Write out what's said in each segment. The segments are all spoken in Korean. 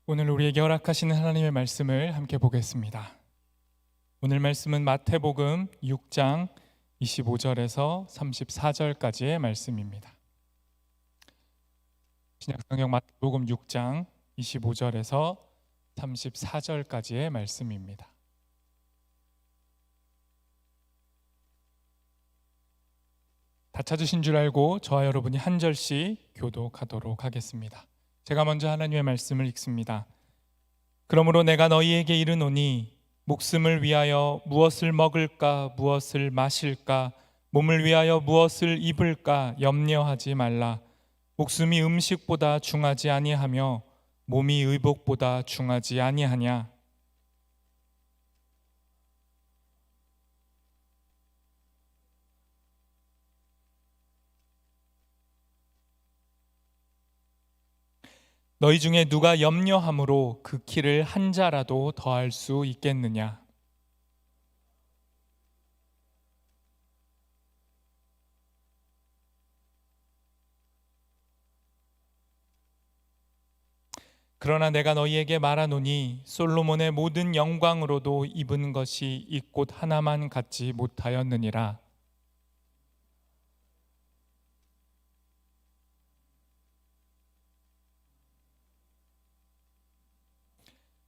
오늘 우리에게 허락하시는 하나님의 말씀을 함께 보겠습니다. 오늘 말씀은 마태복음 6장 25절에서 34절까지의 말씀입니다. 신약성경 마태복음 6장 25절에서 34절까지의 말씀입니다. 다 찾으신 줄 알고 저와 여러분이 한 절씩 교독하도록 하겠습니다. 제가 먼저 하나님의 말씀을 읽습니다. 그러므로 내가 너희에게 이르노니 목숨을 위하여 무엇을 먹을까 무엇을 마실까 몸을 위하여 무엇을 입을까 염려하지 말라. 목숨이 음식보다 중하지 아니하며 몸이 의복보다 중하지 아니하냐. 너희 중에 누가 염려함으로 그 키를 한 자라도 더할 수 있겠느냐. 그러나 내가 너희에게 말하노니 솔로몬의 모든 영광으로도 입은 것이 이 꽃 하나만 갖지 못하였느니라.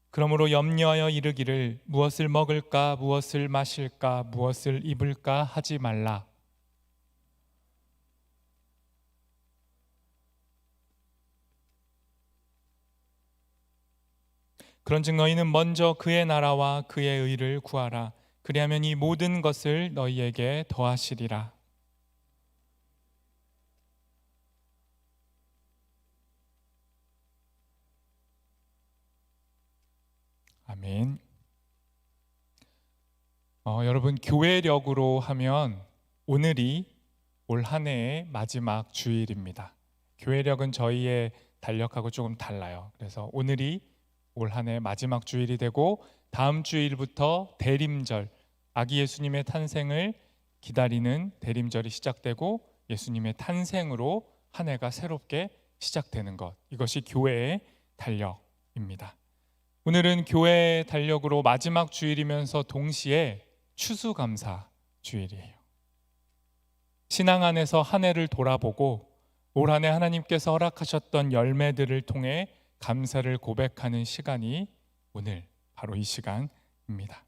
그러므로 염려하여 이르기를 무엇을 먹을까 무엇을 마실까 무엇을 입을까 하지 말라. 그런즉 너희는 먼저 그의 나라와 그의 의를 구하라. 그리하면 이 모든 것을 너희에게 더하시리라. 아멘. 여러분, 교회력으로 하면 오늘이 올 한 해의 마지막 주일입니다. 교회력은 저희의 달력하고 조금 달라요. 그래서 오늘이 올 한 해의 마지막 주일이 되고 다음 주일부터 대림절, 아기 예수님의 탄생을 기다리는 대림절이 시작되고 예수님의 탄생으로 한 해가 새롭게 시작되는 것, 이것이 교회의 달력입니다. 오늘은 교회 달력으로 마지막 주일이면서 동시에 추수감사 주일이에요. 신앙 안에서 한 해를 돌아보고 올 한 해 하나님께서 허락하셨던 열매들을 통해 감사를 고백하는 시간이 오늘 바로 이 시간입니다.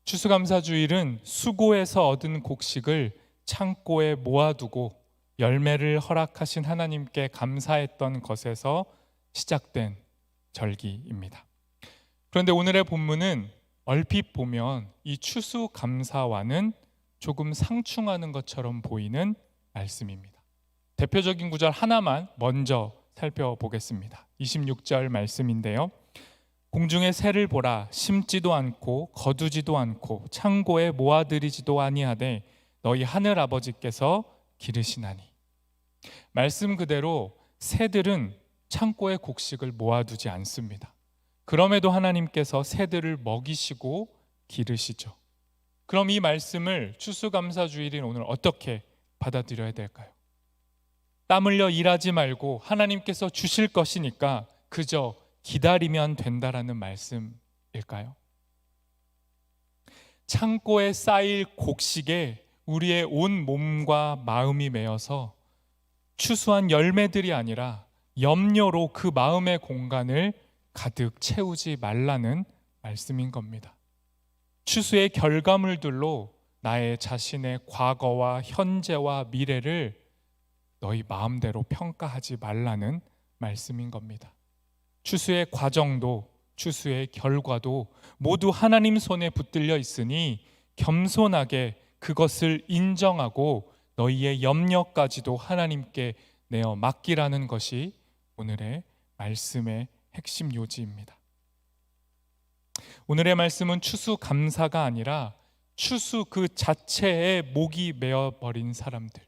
추수감사 주일은 수고해서 얻은 곡식을 창고에 모아두고 열매를 허락하신 하나님께 감사했던 것에서 시작된 절기입니다. 그런데 오늘의 본문은 얼핏 보면 이 추수감사와는 조금 상충하는 것처럼 보이는 말씀입니다. 대표적인 구절 하나만 먼저 살펴보겠습니다. 26절 말씀인데요. 공중의 새를 보라. 심지도 않고 거두지도 않고 창고에 모아들이지도 아니하되 너희 하늘 아버지께서 기르시나니. 말씀 그대로 새들은 창고에 곡식을 모아두지 않습니다. 그럼에도 하나님께서 새들을 먹이시고 기르시죠. 그럼 이 말씀을 추수감사주일인 오늘 어떻게 받아들여야 될까요? 땀 흘려 일하지 말고 하나님께서 주실 것이니까 그저 기다리면 된다라는 말씀일까요? 창고에 쌓일 곡식에 우리의 온 몸과 마음이 매여서 추수한 열매들이 아니라 염려로 그 마음의 공간을 가득 채우지 말라는 말씀인 겁니다. 추수의 결과물들로 나의 자신의 과거와 현재와 미래를 너희 마음대로 평가하지 말라는 말씀인 겁니다. 추수의 과정도 추수의 결과도 모두 하나님 손에 붙들려 있으니 겸손하게 그것을 인정하고 너희의 염려까지도 하나님께 내어 맡기라는 것이 오늘의 말씀의 핵심 요지입니다. 오늘의 말씀은 추수감사가 아니라 추수 그 자체에 목이 메어버린 사람들,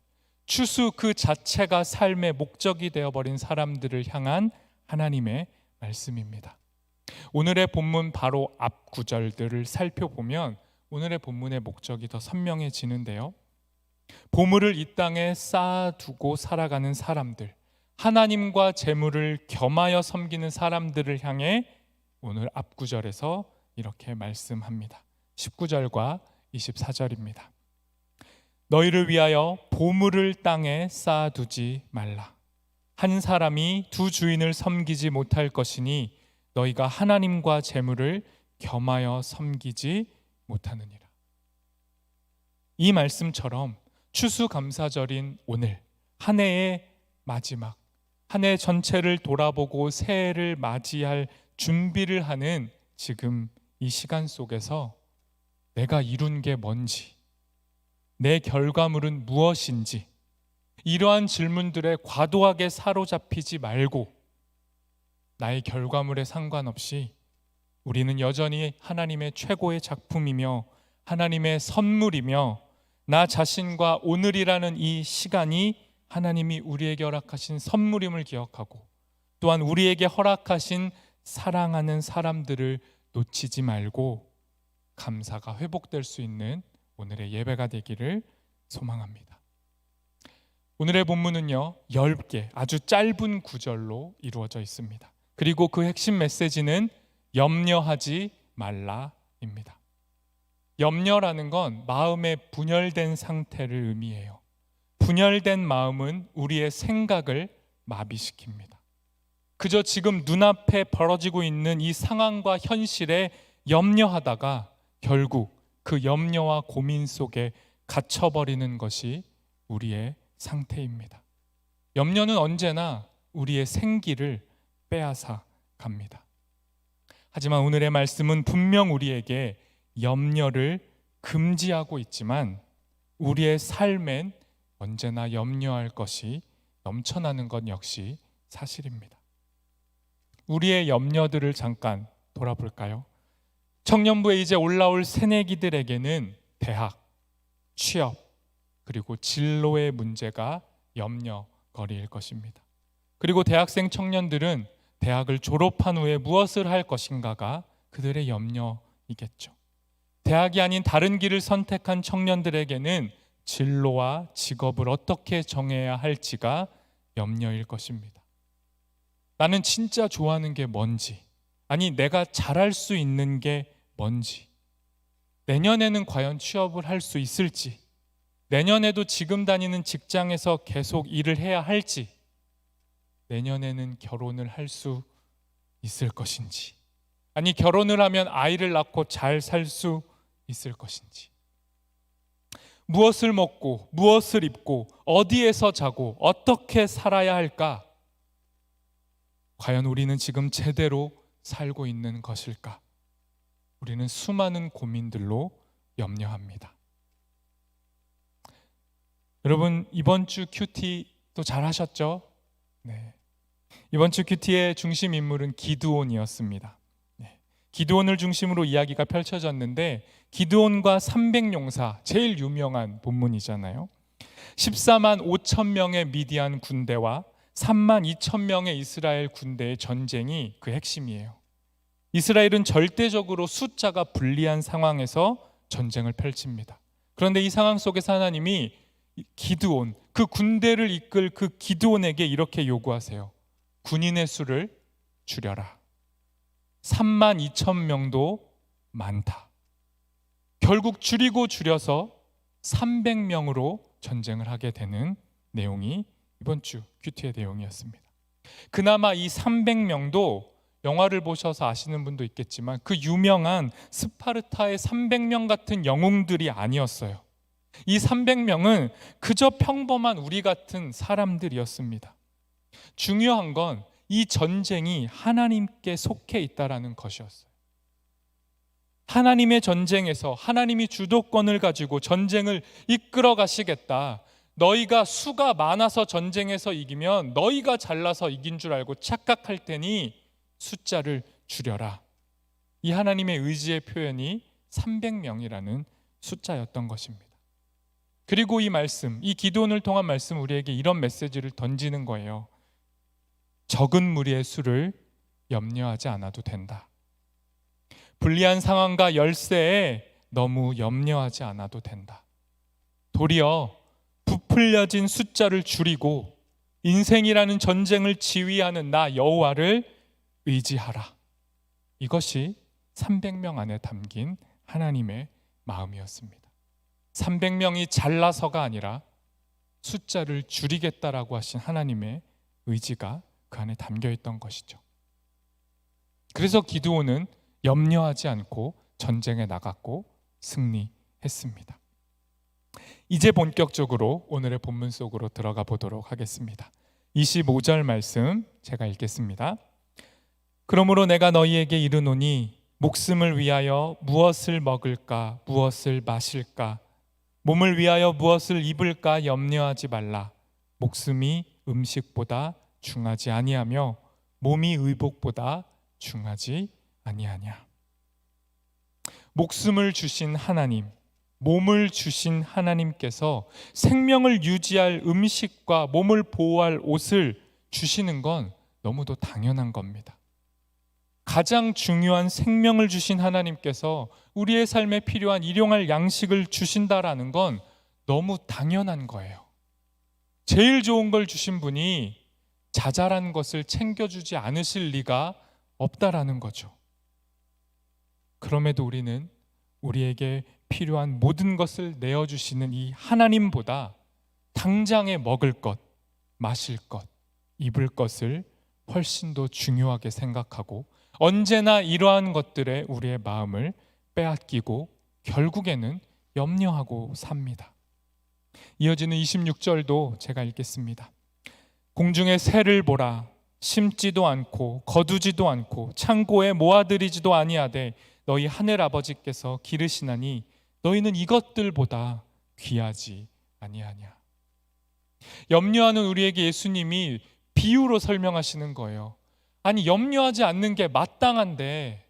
추수 그 자체가 삶의 목적이 되어버린 사람들을 향한 하나님의 말씀입니다. 오늘의 본문 바로 앞 구절들을 살펴보면 오늘의 본문의 목적이 더 선명해지는데요. 보물을 이 땅에 쌓아두고 살아가는 사람들, 하나님과 재물을 겸하여 섬기는 사람들을 향해 오늘 앞구절에서 이렇게 말씀합니다. 19절과 24절입니다. 너희를 위하여 보물을 땅에 쌓아두지 말라. 한 사람이 두 주인을 섬기지 못할 것이니 너희가 하나님과 재물을 겸하여 섬기지 못하느니라. 이 말씀처럼 추수감사절인 오늘, 한 해의 마지막, 한 해 전체를 돌아보고 새해를 맞이할 준비를 하는 지금 이 시간 속에서 내가 이룬 게 뭔지, 내 결과물은 무엇인지, 이러한 질문들에 과도하게 사로잡히지 말고 나의 결과물에 상관없이 우리는 여전히 하나님의 최고의 작품이며 하나님의 선물이며 나 자신과 오늘이라는 이 시간이 하나님이 우리에게 허락하신 선물임을 기억하고 또한 우리에게 허락하신 사랑하는 사람들을 놓치지 말고 감사가 회복될 수 있는 오늘의 예배가 되기를 소망합니다. 오늘의 본문은요 10개 아주 짧은 구절로 이루어져 있습니다. 그리고 그 핵심 메시지는 염려하지 말라입니다. 염려라는 건 마음의 분열된 상태를 의미해요. 분열된 마음은 우리의 생각을 마비시킵니다. 그저 지금 눈앞에 벌어지고 있는 이 상황과 현실에 염려하다가 결국 그 염려와 고민 속에 갇혀버리는 것이 우리의 상태입니다. 염려는 언제나 우리의 생기를 빼앗아 갑니다. 하지만 오늘의 말씀은 분명 우리에게 염려를 금지하고 있지만 우리의 삶엔 언제나 염려할 것이 넘쳐나는 것 역시 사실입니다. 우리의 염려들을 잠깐 돌아볼까요? 청년부에 이제 올라올 새내기들에게는 대학, 취업, 그리고 진로의 문제가 염려거리일 것입니다. 그리고 대학생 청년들은 대학을 졸업한 후에 무엇을 할 것인가가 그들의 염려이겠죠. 대학이 아닌 다른 길을 선택한 청년들에게는 진로와 직업을 어떻게 정해야 할지가 염려일 것입니다. 나는 진짜 좋아하는 게 뭔지, 아니 내가 잘할 수 있는 게 뭔지, 내년에는 과연 취업을 할 수 있을지, 내년에도 지금 다니는 직장에서 계속 일을 해야 할지, 내년에는 결혼을 할 수 있을 것인지, 아니 결혼을 하면 아이를 낳고 잘 살 수 있을 것인지, 무엇을 먹고 무엇을 입고 어디에서 자고 어떻게 살아야 할까? 과연 우리는 지금 제대로 살고 있는 것일까? 우리는 수많은 고민들로 염려합니다. 여러분 이번 주 큐티 또 잘 하셨죠? 네. 이번 주 큐티의 중심 인물은 기드온이었습니다. 네. 기드온을 중심으로 이야기가 펼쳐졌는데 기드온과 300용사 제일 유명한 본문이잖아요. 14만 5천 명의 미디안 군대와 3만 2천 명의 이스라엘 군대의 전쟁이 그 핵심이에요. 이스라엘은 절대적으로 숫자가 불리한 상황에서 전쟁을 펼칩니다. 그런데 이 상황 속에서 하나님이 기드온, 그 군대를 이끌 그 기드온에게 이렇게 요구하세요. 군인의 수를 줄여라. 3만 2천 명도 많다. 결국 줄여서 300명으로 전쟁을 하게 되는 내용이 이번 주 큐티의 내용이었습니다. 그나마 이 300명도 영화를 보셔서 아시는 분도 있겠지만 그 유명한 스파르타의 300명 같은 영웅들이 아니었어요. 이 300명은 그저 평범한 우리 같은 사람들이었습니다. 중요한 건 이 전쟁이 하나님께 속해 있다라는 것이었어요. 하나님의 전쟁에서 하나님이 주도권을 가지고 전쟁을 이끌어 가시겠다. 너희가 수가 많아서 전쟁에서 이기면 너희가 잘나서 이긴 줄 알고 착각할 테니 숫자를 줄여라. 이 하나님의 의지의 표현이 300명이라는 숫자였던 것입니다. 그리고 이 말씀, 이 기도원을 통한 말씀 우리에게 이런 메시지를 던지는 거예요. 적은 무리의 수를 염려하지 않아도 된다. 불리한 상황과 열세에 너무 염려하지 않아도 된다. 도리어 부풀려진 숫자를 줄이고 인생이라는 전쟁을 지휘하는 나 여호와를 의지하라. 이것이 300명 안에 담긴 하나님의 마음이었습니다. 300명이 잘나서가 아니라 숫자를 줄이겠다라고 하신 하나님의 의지가 그 안에 담겨 있던 것이죠. 그래서 기드온은 염려하지 않고 전쟁에 나갔고 승리했습니다. 이제 본격적으로 오늘의 본문 속으로 들어가 보도록 하겠습니다. 25절 말씀 제가 읽겠습니다. 그러므로 내가 너희에게 이르노니 목숨을 위하여 무엇을 먹을까 무엇을 마실까 몸을 위하여 무엇을 입을까 염려하지 말라. 목숨이 음식보다 중하지 아니하며 몸이 의복보다 중하지 아니하냐. 목숨을 주신 하나님, 몸을 주신 하나님께서 생명을 유지할 음식과 몸을 보호할 옷을 주시는 건 너무도 당연한 겁니다. 가장 중요한 생명을 주신 하나님께서 우리의 삶에 필요한 일용할 양식을 주신다라는 건 너무 당연한 거예요. 제일 좋은 걸 주신 분이 자잘한 것을 챙겨주지 않으실 리가 없다라는 거죠. 그럼에도 우리는 우리에게 필요한 모든 것을 내어주시는 이 하나님보다 당장에 먹을 것, 마실 것, 입을 것을 훨씬 더 중요하게 생각하고 언제나 이러한 것들에 우리의 마음을 빼앗기고 결국에는 염려하고 삽니다. 이어지는 26절도 제가 읽겠습니다. 공중의 새를 보라. 심지도 않고 거두지도 않고 창고에 모아들이지도 아니하되 너희 하늘 아버지께서 기르시나니 너희는 이것들보다 귀하지 아니하냐. 염려하는 우리에게 예수님이 비유로 설명하시는 거예요. 아니, 염려하지 않는 게 마땅한데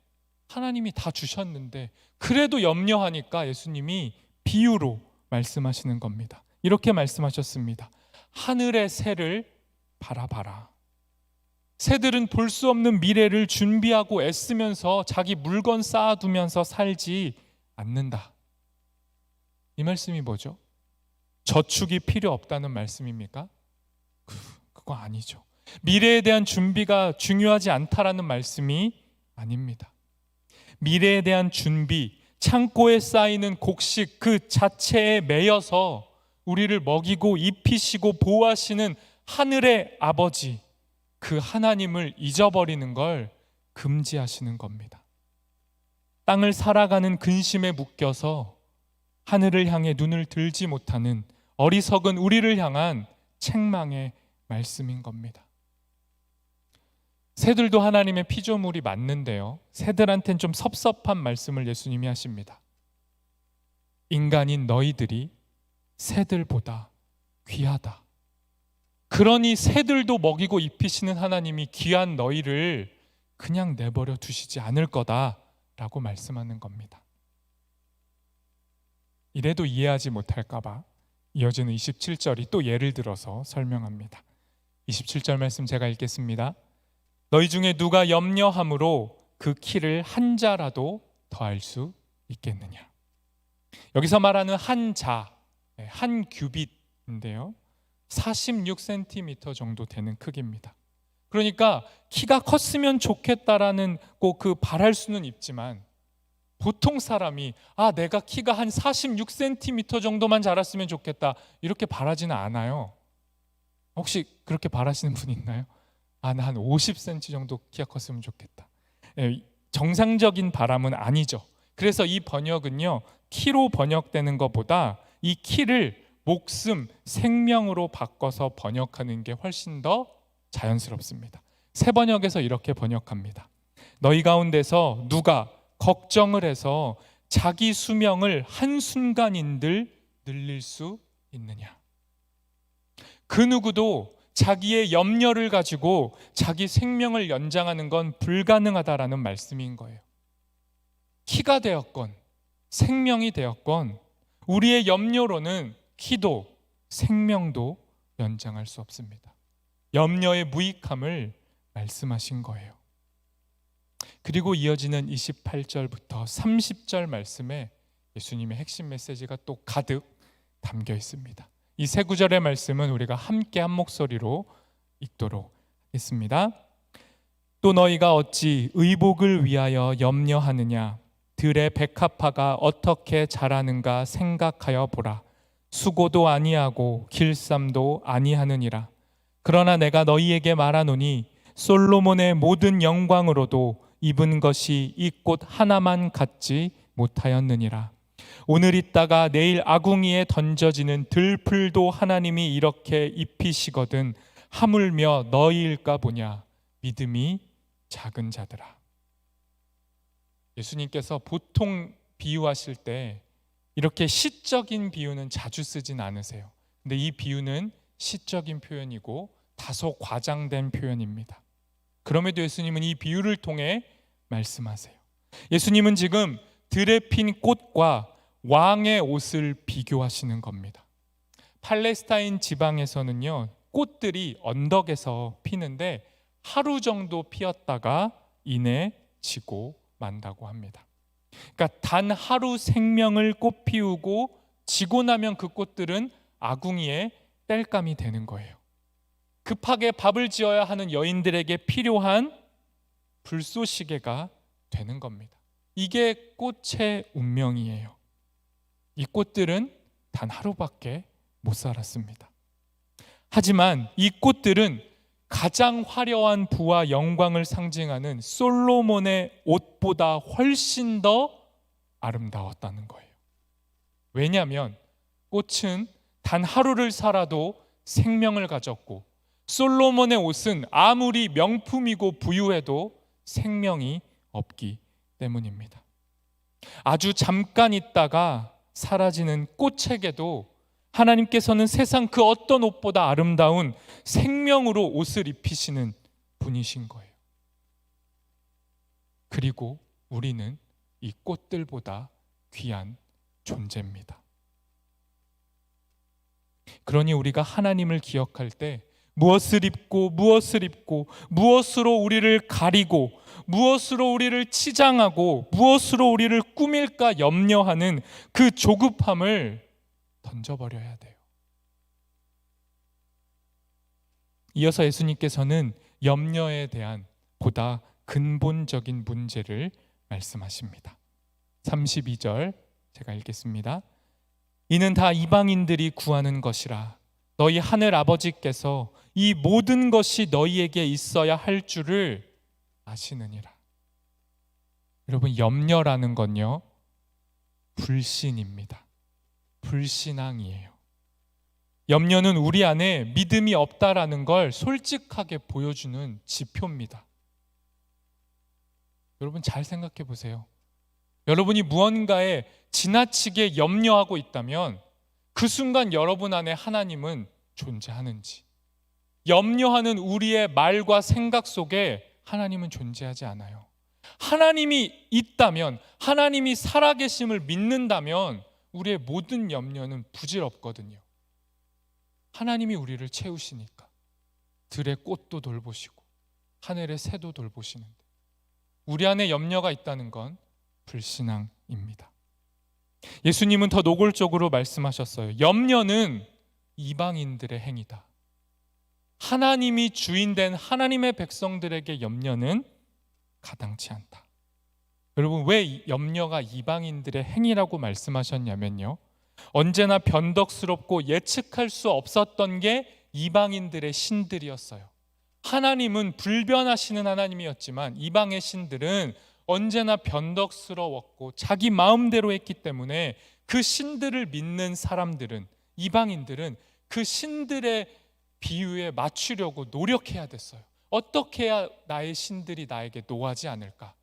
하나님이 다 주셨는데 그래도 염려하니까 예수님이 비유로 말씀하시는 겁니다. 이렇게 말씀하셨습니다. 하늘의 새를 바라봐라. 새들은 볼 수 없는 미래를 준비하고 애쓰면서 자기 물건 쌓아두면서 살지 않는다. 이 말씀이 뭐죠? 저축이 필요 없다는 말씀입니까? 그거 아니죠. 미래에 대한 준비가 중요하지 않다라는 말씀이 아닙니다. 미래에 대한 준비, 창고에 쌓이는 곡식 그 자체에 매여서 우리를 먹이고 입히시고 보호하시는 하늘의 아버지, 그 하나님을 잊어버리는 걸 금지하시는 겁니다. 땅을 살아가는 근심에 묶여서 하늘을 향해 눈을 들지 못하는 어리석은 우리를 향한 책망의 말씀인 겁니다. 새들도 하나님의 피조물이 맞는데요, 새들한테는 좀 섭섭한 말씀을 예수님이 하십니다. 인간인 너희들이 새들보다 귀하다. 그러니 새들도 먹이고 입히시는 하나님이 귀한 너희를 그냥 내버려 두시지 않을 거다라고 말씀하는 겁니다. 이래도 이해하지 못할까 봐 이어지는 27절이 또 예를 들어서 설명합니다. 27절 말씀 제가 읽겠습니다. 너희 중에 누가 염려함으로 그 키를 한 자라도 더할 수 있겠느냐. 여기서 말하는 한 자, 한 규빗인데요, 46cm 정도 되는 크기입니다. 그러니까 키가 컸으면 좋겠다라는 꼭 그 바랄 수는 있지만 보통 사람이 내가 키가 한 46cm 정도만 자랐으면 좋겠다 이렇게 바라지는 않아요. 혹시 그렇게 바라시는 분 있나요? 나 한 50cm 정도 키가 컸으면 좋겠다. 정상적인 바람은 아니죠. 그래서 이 번역은요, 키로 번역되는 것보다 이 키를 목숨, 생명으로 바꿔서 번역하는 게 훨씬 더 자연스럽습니다. 새 번역에서 이렇게 번역합니다. 너희 가운데서 누가 걱정을 해서 자기 수명을 한순간인들 늘릴 수 있느냐. 그 누구도 자기의 염려를 가지고 자기 생명을 연장하는 건 불가능하다라는 말씀인 거예요. 키가 되었건 생명이 되었건 우리의 염려로는 키도 생명도 연장할 수 없습니다. 염려의 무익함을 말씀하신 거예요. 그리고 이어지는 28절부터 30절 말씀에 예수님의 핵심 메시지가 또 가득 담겨 있습니다. 이 세 구절의 말씀은 우리가 함께 한 목소리로 읽도록 하겠습니다. 또 너희가 어찌 의복을 위하여 염려하느냐? 들의 백합화가 어떻게 자라는가 생각하여 보라. 수고도 아니하고 길쌈도 아니하느니라. 그러나 내가 너희에게 말하노니 솔로몬의 모든 영광으로도 입은 것이 이 꽃 하나만 갖지 못하였느니라. 오늘 있다가 내일 아궁이에 던져지는 들풀도 하나님이 이렇게 입히시거든 하물며 너희일까 보냐. 믿음이 작은 자들아. 예수님께서 보통 비유하실 때 이렇게 시적인 비유는 자주 쓰진 않으세요. 근데 이 비유는 시적인 표현이고 다소 과장된 표현입니다. 그럼에도 예수님은 이 비유를 통해 말씀하세요. 예수님은 지금 들에 핀 꽃과 왕의 옷을 비교하시는 겁니다. 팔레스타인 지방에서는요, 꽃들이 언덕에서 피는데 하루 정도 피었다가 이내 지고 만다고 합니다. 그러니까 단 하루 생명을 꽃 피우고 지고 나면 그 꽃들은 아궁이에 땔감이 되는 거예요. 급하게 밥을 지어야 하는 여인들에게 필요한 불쏘시개가 되는 겁니다. 이게 꽃의 운명이에요. 이 꽃들은 단 하루밖에 못 살았습니다. 하지만 이 꽃들은 가장 화려한 부와 영광을 상징하는 솔로몬의 옷보다 훨씬 더 아름다웠다는 거예요. 왜냐하면 꽃은 단 하루를 살아도 생명을 가졌고 솔로몬의 옷은 아무리 명품이고 부유해도 생명이 없기 때문입니다. 아주 잠깐 있다가 사라지는 꽃에게도 하나님께서는 세상 그 어떤 옷보다 아름다운 생명으로 옷을 입히시는 분이신 거예요. 그리고 우리는 이 꽃들보다 귀한 존재입니다. 그러니 우리가 하나님을 기억할 때 무엇을 입고 무엇으로 우리를 가리고 무엇으로 우리를 치장하고 무엇으로 우리를 꾸밀까 염려하는 그 조급함을 던져버려야 돼요. 이어서 예수님께서는 염려에 대한 보다 근본적인 문제를 말씀하십니다. 32절 제가 읽겠습니다. 이는 다 이방인들이 구하는 것이라. 너희 하늘 아버지께서 이 모든 것이 너희에게 있어야 할 줄을 아시느니라. 여러분, 염려라는 건요, 불신입니다. 불신앙이에요. 염려는 우리 안에 믿음이 없다라는 걸 솔직하게 보여주는 지표입니다. 여러분 잘 생각해 보세요. 여러분이 무언가에 지나치게 염려하고 있다면 그 순간 여러분 안에 하나님은 존재하는지, 염려하는 우리의 말과 생각 속에 하나님은 존재하지 않아요. 하나님이 있다면, 하나님이 살아계심을 믿는다면 우리의 모든 염려는 부질없거든요. 하나님이 우리를 채우시니까 들의 꽃도 돌보시고 하늘의 새도 돌보시는데 우리 안에 염려가 있다는 건 불신앙입니다. 예수님은 더 노골적으로 말씀하셨어요. 염려는 이방인들의 행위다. 하나님이 주인된 하나님의 백성들에게 염려는 가당치 않다. 여러분, 왜 염려가 이방인들의 행위라고 말씀하셨냐면요, 언제나 변덕스럽고 예측할 수 없었던 게 이방인들의 신들이었어요. 하나님은 불변하시는 하나님이었지만 이방의 신들은 언제나 변덕스러웠고 자기 마음대로 했기 때문에 그 신들을 믿는 사람들은, 이방인들은 그 신들의 비유에 맞추려고 노력해야 됐어요. 어떻게 해야 나의 신들이 나에게 노하지 않을까?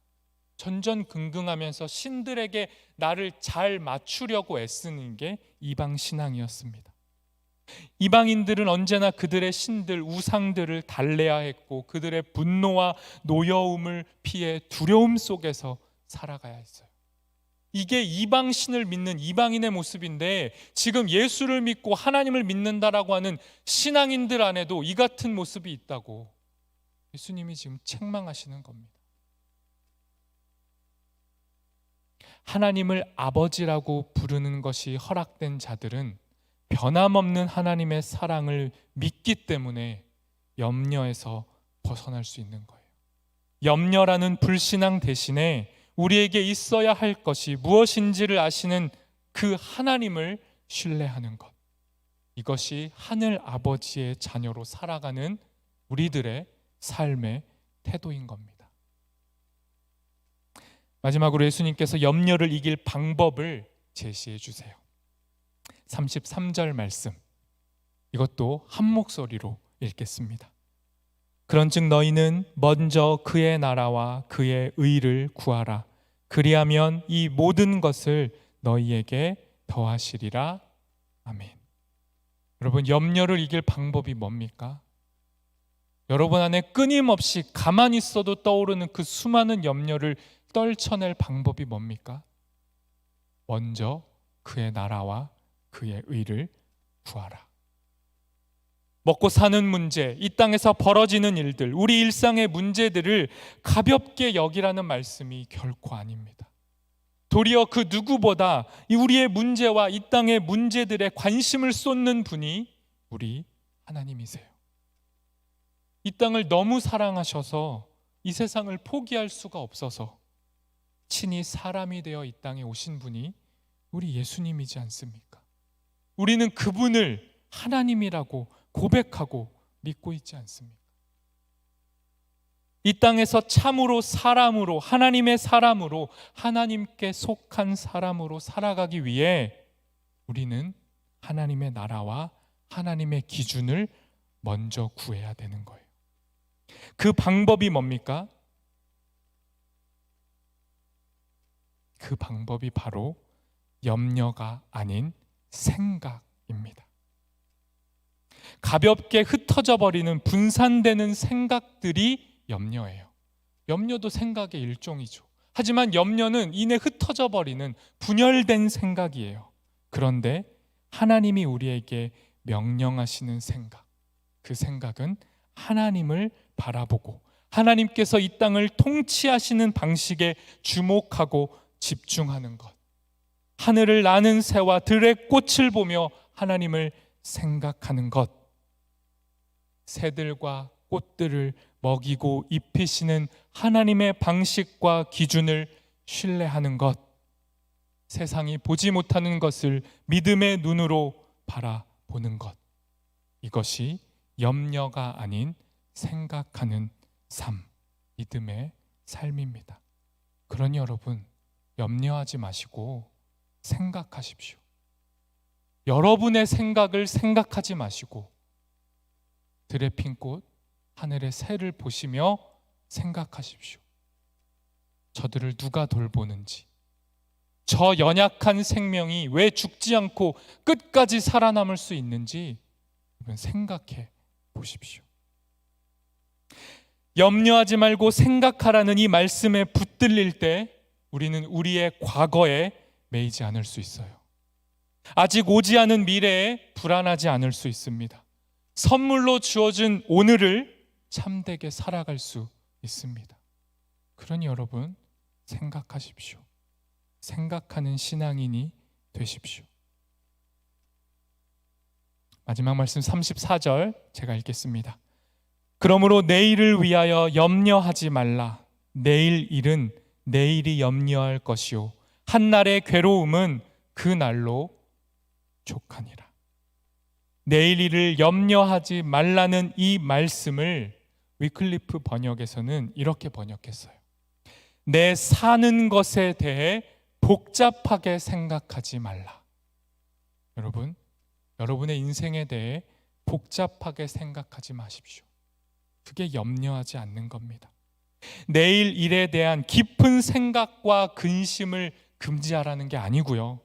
전전긍긍하면서 신들에게 나를 잘 맞추려고 애쓰는 게 이방 신앙이었습니다. 이방인들은 언제나 그들의 신들, 우상들을 달래야 했고 그들의 분노와 노여움을 피해 두려움 속에서 살아가야 했어요. 이게 이방 신을 믿는 이방인의 모습인데, 지금 예수를 믿고 하나님을 믿는다라고 하는 신앙인들 안에도 이 같은 모습이 있다고 예수님이 지금 책망하시는 겁니다. 하나님을 아버지라고 부르는 것이 허락된 자들은 변함없는 하나님의 사랑을 믿기 때문에 염려에서 벗어날 수 있는 거예요. 염려라는 불신앙 대신에 우리에게 있어야 할 것이 무엇인지를 아시는 그 하나님을 신뢰하는 것. 이것이 하늘 아버지의 자녀로 살아가는 우리들의 삶의 태도인 겁니다. 마지막으로 예수님께서 염려를 이길 방법을 제시해 주세요. 33절 말씀, 이것도 한 목소리로 읽겠습니다. 그런즉 너희는 먼저 그의 나라와 그의 의를 구하라. 그리하면 이 모든 것을 너희에게 더하시리라. 아멘. 여러분, 염려를 이길 방법이 뭡니까? 여러분 안에 끊임없이 가만히 있어도 떠오르는 그 수많은 염려를 떨쳐낼 방법이 뭡니까? 먼저 그의 나라와 그의 의를 구하라. 먹고 사는 문제, 이 땅에서 벌어지는 일들, 우리 일상의 문제들을 가볍게 여기라는 말씀이 결코 아닙니다. 도리어 그 누구보다 우리의 문제와 이 땅의 문제들에 관심을 쏟는 분이 우리 하나님이세요. 이 땅을 너무 사랑하셔서 이 세상을 포기할 수가 없어서 친히 사람이 되어 이 땅에 오신 분이 우리 예수님이지 않습니까? 우리는 그분을 하나님이라고 고백하고 믿고 있지 않습니까? 이 땅에서 참으로 사람으로, 하나님의 사람으로, 하나님께 속한 사람으로 살아가기 위해 우리는 하나님의 나라와 하나님의 기준을 먼저 구해야 되는 거예요. 그 방법이 뭡니까? 그 방법이 바로 염려가 아닌 생각입니다. 가볍게 흩어져 버리는 분산되는 생각들이 염려예요. 염려도 생각의 일종이죠. 하지만 염려는 이내 흩어져 버리는 분열된 생각이에요. 그런데 하나님이 우리에게 명령하시는 생각, 그 생각은 하나님을 바라보고 하나님께서 이 땅을 통치하시는 방식에 주목하고 집중하는 것, 하늘을 나는 새와 들의 꽃을 보며 하나님을 생각하는 것, 새들과 꽃들을 먹이고 입히시는 하나님의 방식과 기준을 신뢰하는 것, 세상이 보지 못하는 것을 믿음의 눈으로 바라보는 것, 이것이 염려가 아닌 생각하는 삶, 믿음의 삶입니다. 그러니 여러분, 염려하지 마시고 생각하십시오. 여러분의 생각을 생각하지 마시고 들에 핀 꽃, 하늘의 새를 보시며 생각하십시오. 저들을 누가 돌보는지, 저 연약한 생명이 왜 죽지 않고 끝까지 살아남을 수 있는지 생각해 보십시오. 염려하지 말고 생각하라는 이 말씀에 붙들릴 때 우리는 우리의 과거에 매이지 않을 수 있어요. 아직 오지 않은 미래에 불안하지 않을 수 있습니다. 선물로 주어진 오늘을 참되게 살아갈 수 있습니다. 그러니 여러분, 생각하십시오. 생각하는 신앙인이 되십시오. 마지막 말씀 34절 제가 읽겠습니다. 그러므로 내일을 위하여 염려하지 말라. 내일 일은 내일이 염려할 것이요 한날의 괴로움은 그 날로 족하니라. 내일 일을 염려하지 말라는 이 말씀을 위클리프 번역에서는 이렇게 번역했어요. 내 사는 것에 대해 복잡하게 생각하지 말라. 여러분, 여러분의 인생에 대해 복잡하게 생각하지 마십시오. 그게 염려하지 않는 겁니다. 내일 일에 대한 깊은 생각과 근심을 금지하라는 게 아니고요,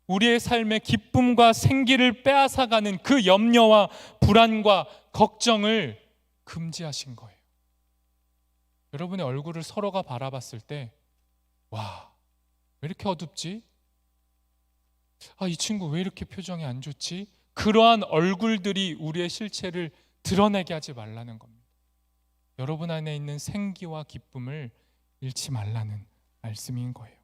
우리의 삶의 기쁨과 생기를 빼앗아가는 그 염려와 불안과 걱정을 금지하신 거예요. 여러분의 얼굴을 서로가 바라봤을 때, 와, 왜 이렇게 어둡지? 이 친구 왜 이렇게 표정이 안 좋지? 그러한 얼굴들이 우리의 실체를 드러내게 하지 말라는 겁니다. 여러분 안에 있는 생기와 기쁨을 잃지 말라는 말씀인 거예요.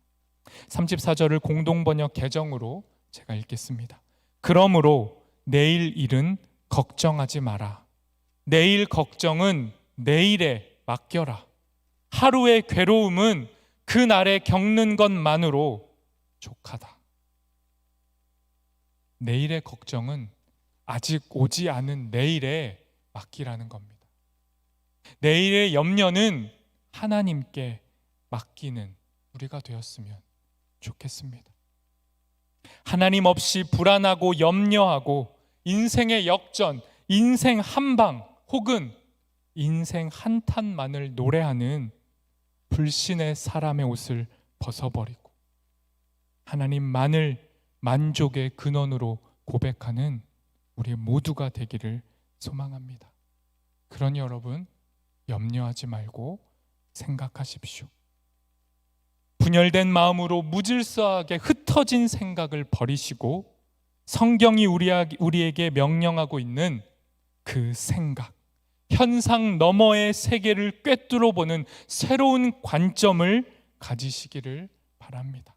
34절을 공동번역 개정으로 제가 읽겠습니다. 그러므로 내일 일은 걱정하지 마라. 내일 걱정은 내일에 맡겨라. 하루의 괴로움은 그날에 겪는 것만으로 족하다. 내일의 걱정은 아직 오지 않은 내일에 맡기라는 겁니다. 내일의 염려는 하나님께 맡기는 우리가 되었으면 좋겠습니다. 하나님 없이 불안하고 염려하고 인생의 역전, 인생 한방 혹은 인생 한탄만을 노래하는 불신의 사람의 옷을 벗어버리고 하나님만을 만족의 근원으로 고백하는 우리 모두가 되기를 소망합니다. 그러니 여러분, 염려하지 말고 생각하십시오. 분열된 마음으로 무질서하게 흩어진 생각을 버리시고 성경이 우리에게 명령하고 있는 그 생각, 현상 너머의 세계를 꿰뚫어 보는 새로운 관점을 가지시기를 바랍니다.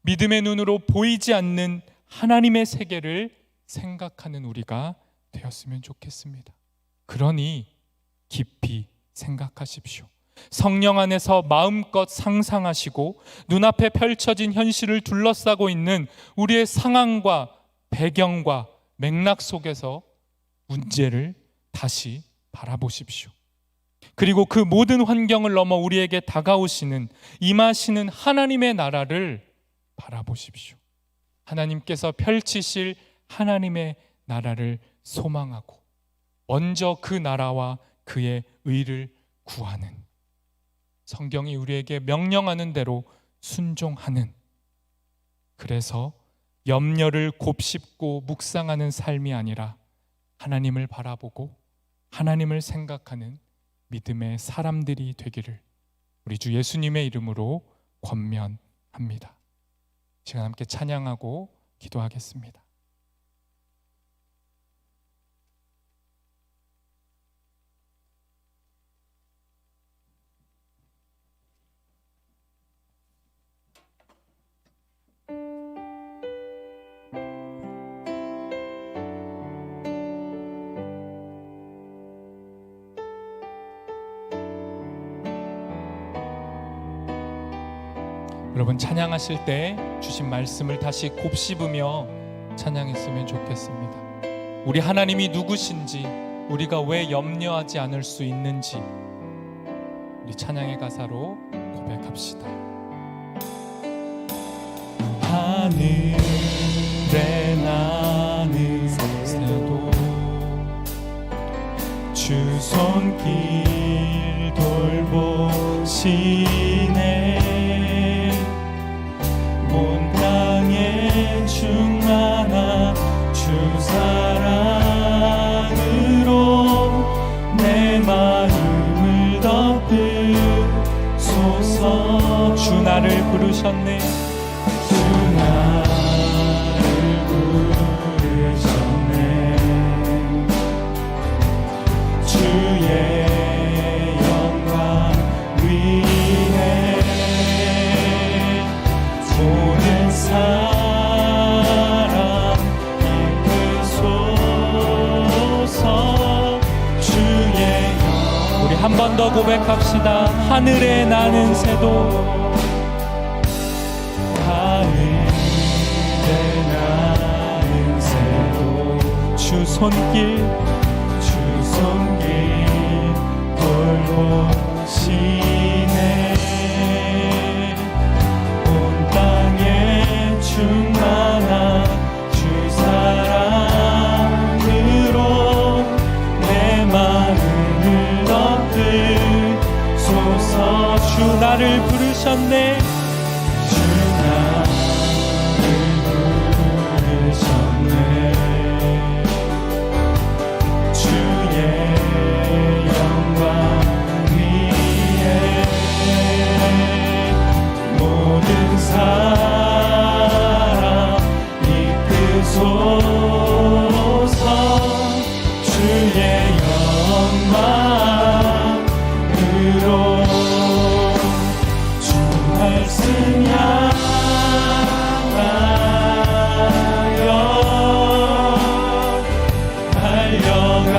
믿음의 눈으로 보이지 않는 하나님의 세계를 생각하는 우리가 되었으면 좋겠습니다. 그러니 깊이 생각하십시오. 성령 안에서 마음껏 상상하시고 눈앞에 펼쳐진 현실을 둘러싸고 있는 우리의 상황과 배경과 맥락 속에서 문제를 다시 바라보십시오. 그리고 그 모든 환경을 넘어 우리에게 다가오시는, 임하시는 하나님의 나라를 바라보십시오. 하나님께서 펼치실 하나님의 나라를 소망하고 먼저 그 나라와 그의 의를 구하는, 성경이 우리에게 명령하는 대로 순종하는, 그래서 염려를 곱씹고 묵상하는 삶이 아니라 하나님을 바라보고 하나님을 생각하는 믿음의 사람들이 되기를 우리 주 예수님의 이름으로 권면합니다. 시간 함께 찬양하고 기도하겠습니다. 여러분, 찬양하실 때 주신 말씀을 다시 곱씹으며 찬양했으면 좋겠습니다. 우리 하나님이 누구신지, 우리가 왜 염려하지 않을 수 있는지 우리 찬양의 가사로 고백합시다. 하늘에 나는 새도 주 손길 돌보시네. 온 땅에 충만한 주 사랑으로 내 마음을 덮으소서. 주 나를 부르셨네. 주 나를 부르셨네. 주의 사람 이끄소서. 주의 우리 한 번 더 고백합시다. 하늘에 나는 새도, 하늘에 나는 새도 주 손길 돌보시네. 충만한 주 사랑으로 내 마음을 덮으소서. 주 나를 부르셨네. 주 나를 부르셨네. 주의 영광 위에 모든 소서. 주의 영광으로 주 말씀 향하여 달려가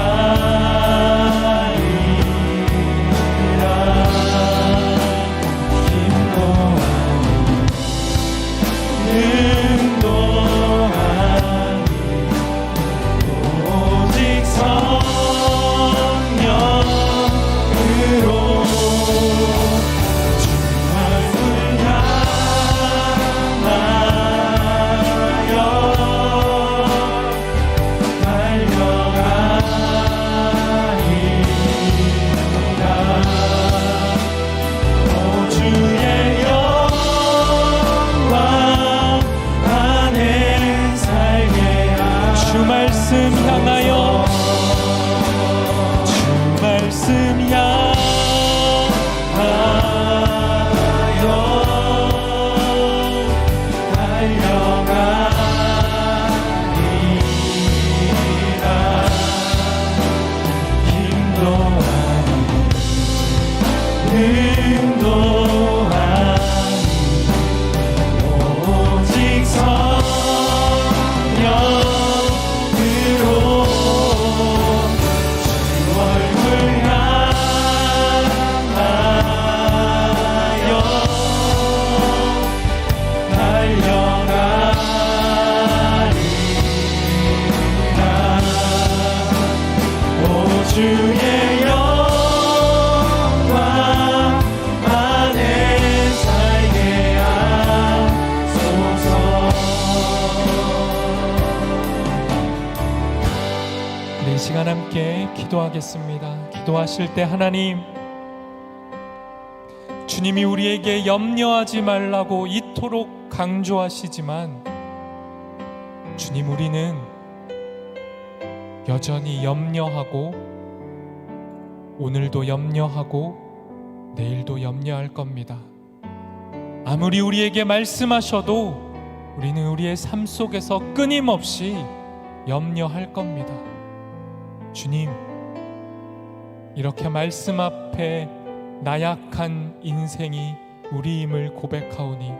주의 영광 안에 살게 하소서. 우리 이 시간 함께 기도하겠습니다. 기도하실 때 하나님, 주님이 우리에게 염려하지 말라고 이토록 강조하시지만 주님, 우리는 여전히 염려하고 오늘도 염려하고 내일도 염려할 겁니다. 아무리 우리에게 말씀하셔도 우리는 우리의 삶 속에서 끊임없이 염려할 겁니다. 주님, 이렇게 말씀 앞에 나약한 인생이 우리임을 고백하오니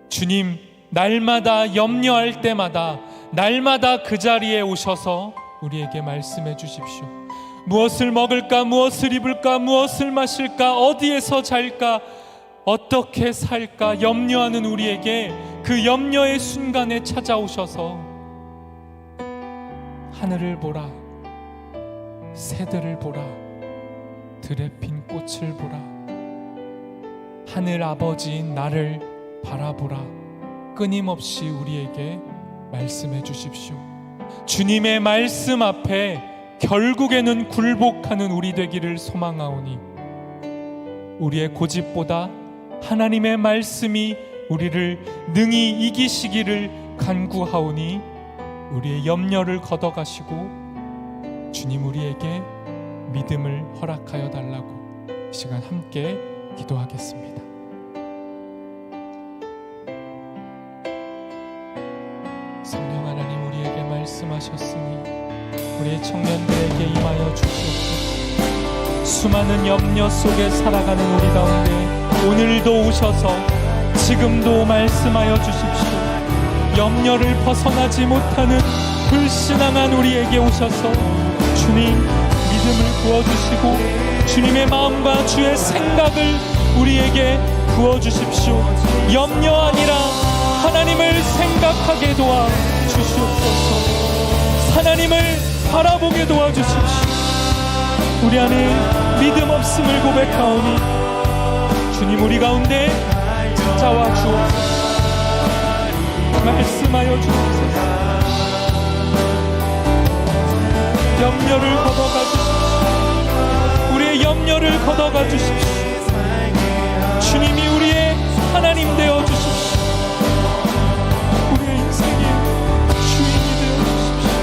주님, 날마다 염려할 때마다 날마다 그 자리에 오셔서 우리에게 말씀해 주십시오. 무엇을 먹을까, 무엇을 입을까, 무엇을 마실까, 어디에서 잘까, 어떻게 살까 염려하는 우리에게 그 염려의 순간에 찾아오셔서 하늘을 보라, 새들을 보라, 들에 핀 꽃을 보라, 하늘 아버지인 나를 바라보라, 끊임없이 우리에게 말씀해 주십시오. 주님의 말씀 앞에 결국에는 굴복하는 우리 되기를 소망하오니 우리의 고집보다 하나님의 말씀이 우리를 능히 이기시기를 간구하오니 우리의 염려를 걷어가시고 주님, 우리에게 믿음을 허락하여 달라고 이 시간 함께 기도하겠습니다. 성령 하나님, 우리에게 말씀하셨으니 우리의 청년들에게 임하여 주시옵소서. 수많은 염려 속에 살아가는 우리 가운데 오늘도 오셔서 지금도 말씀하여 주십시오. 염려를 벗어나지 못하는 불신앙한 우리에게 오셔서 주님, 믿음을 부어주시고 주님의 마음과 주의 생각을 우리에게 부어주십시오. 염려 아니라 하나님을 생각하게 도와주시옵소서. 하나님을 바라보게 도와주십시오. 우리 안에 믿음 없음을 고백하오니 주님, 우리 가운데 찾아와 주옵소서. 말씀하여 주옵소서. 염려를 걷어가 주십시오. 우리의 염려를 걷어가 주십시오. 주님이 우리의 하나님 되어 주십시오. 우리의 인생의 주인이 되어 주십시오.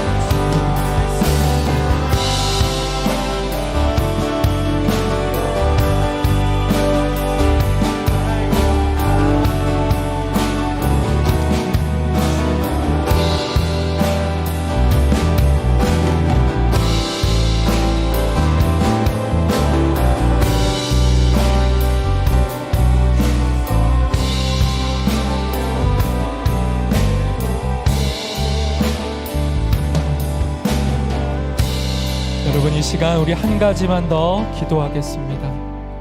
여러분, 이 시간 우리 한 가지만 더 기도하겠습니다.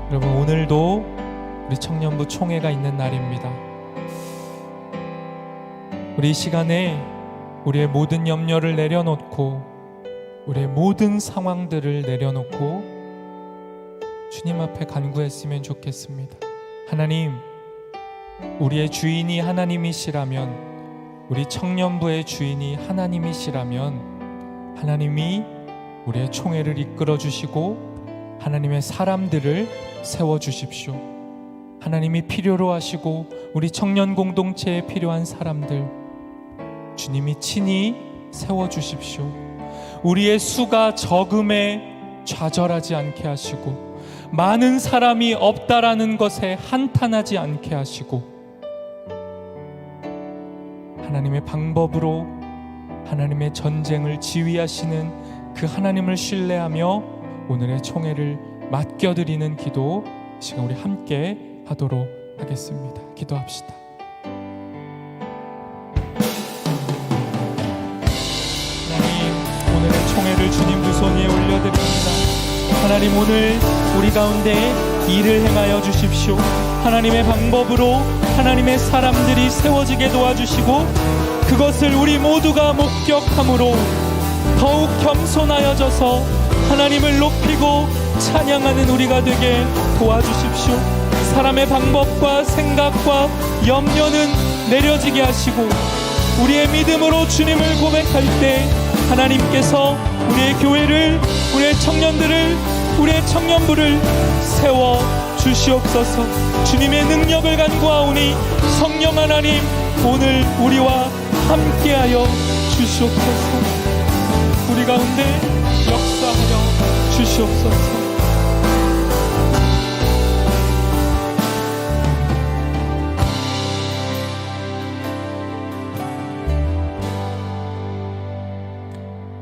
여러분, 오늘도 우리 청년부 총회가 있는 날입니다. 우리 이 시간에 우리의 모든 염려를 내려놓고 우리의 모든 상황들을 내려놓고 주님 앞에 간구했으면 좋겠습니다. 하나님, 우리의 주인이 하나님이시라면, 우리 청년부의 주인이 하나님이시라면 하나님이 우리의 총회를 이끌어 주시고 하나님의 사람들을 세워 주십시오. 하나님이 필요로 하시고 우리 청년 공동체에 필요한 사람들 주님이 친히 세워 주십시오. 우리의 수가 적음에 좌절하지 않게 하시고 많은 사람이 없다라는 것에 한탄하지 않게 하시고 하나님의 방법으로 하나님의 전쟁을 지휘하시는 그 하나님을 신뢰하며 오늘의 총회를 맡겨드리는 기도 시간 우리 함께 하도록 하겠습니다. 기도합시다. 하나님, 오늘의 총회를 주님 두 손 위에 올려드립니다. 하나님, 오늘 우리 가운데 일을 행하여 주십시오. 하나님의 방법으로 하나님의 사람들이 세워지게 도와주시고 그것을 우리 모두가 목격함으로 더욱 겸손하여져서 하나님을 높이고 찬양하는 우리가 되게 도와주십시오. 사람의 방법과 생각과 염려는 내려지게 하시고 우리의 믿음으로 주님을 고백할 때 하나님께서 우리의 교회를, 우리의 청년들을, 우리의 청년부를 세워 주시옵소서. 주님의 능력을 간구하오니 성령 하나님 오늘 우리와 함께하여 주시옵소서. 우리 가운데 역사하여 주시옵소서.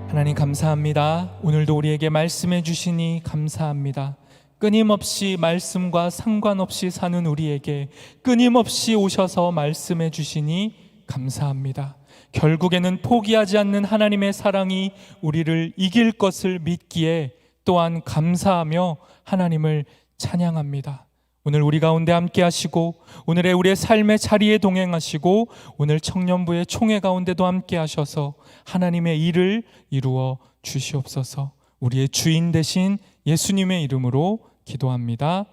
하나님 감사합니다. 오늘도 우리에게 말씀해 주시니 감사합니다. 끊임없이 말씀과 상관없이 사는 우리에게 끊임없이 오셔서 말씀해 주시니 감사합니다. 결국에는 포기하지 않는 하나님의 사랑이 우리를 이길 것을 믿기에 또한 감사하며 하나님을 찬양합니다. 오늘 우리 가운데 함께 하시고 오늘의 우리의 삶의 자리에 동행하시고 오늘 청년부의 총회 가운데도 함께 하셔서 하나님의 일을 이루어 주시옵소서. 우리의 주인 되신 예수님의 이름으로 기도합니다.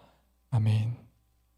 아멘.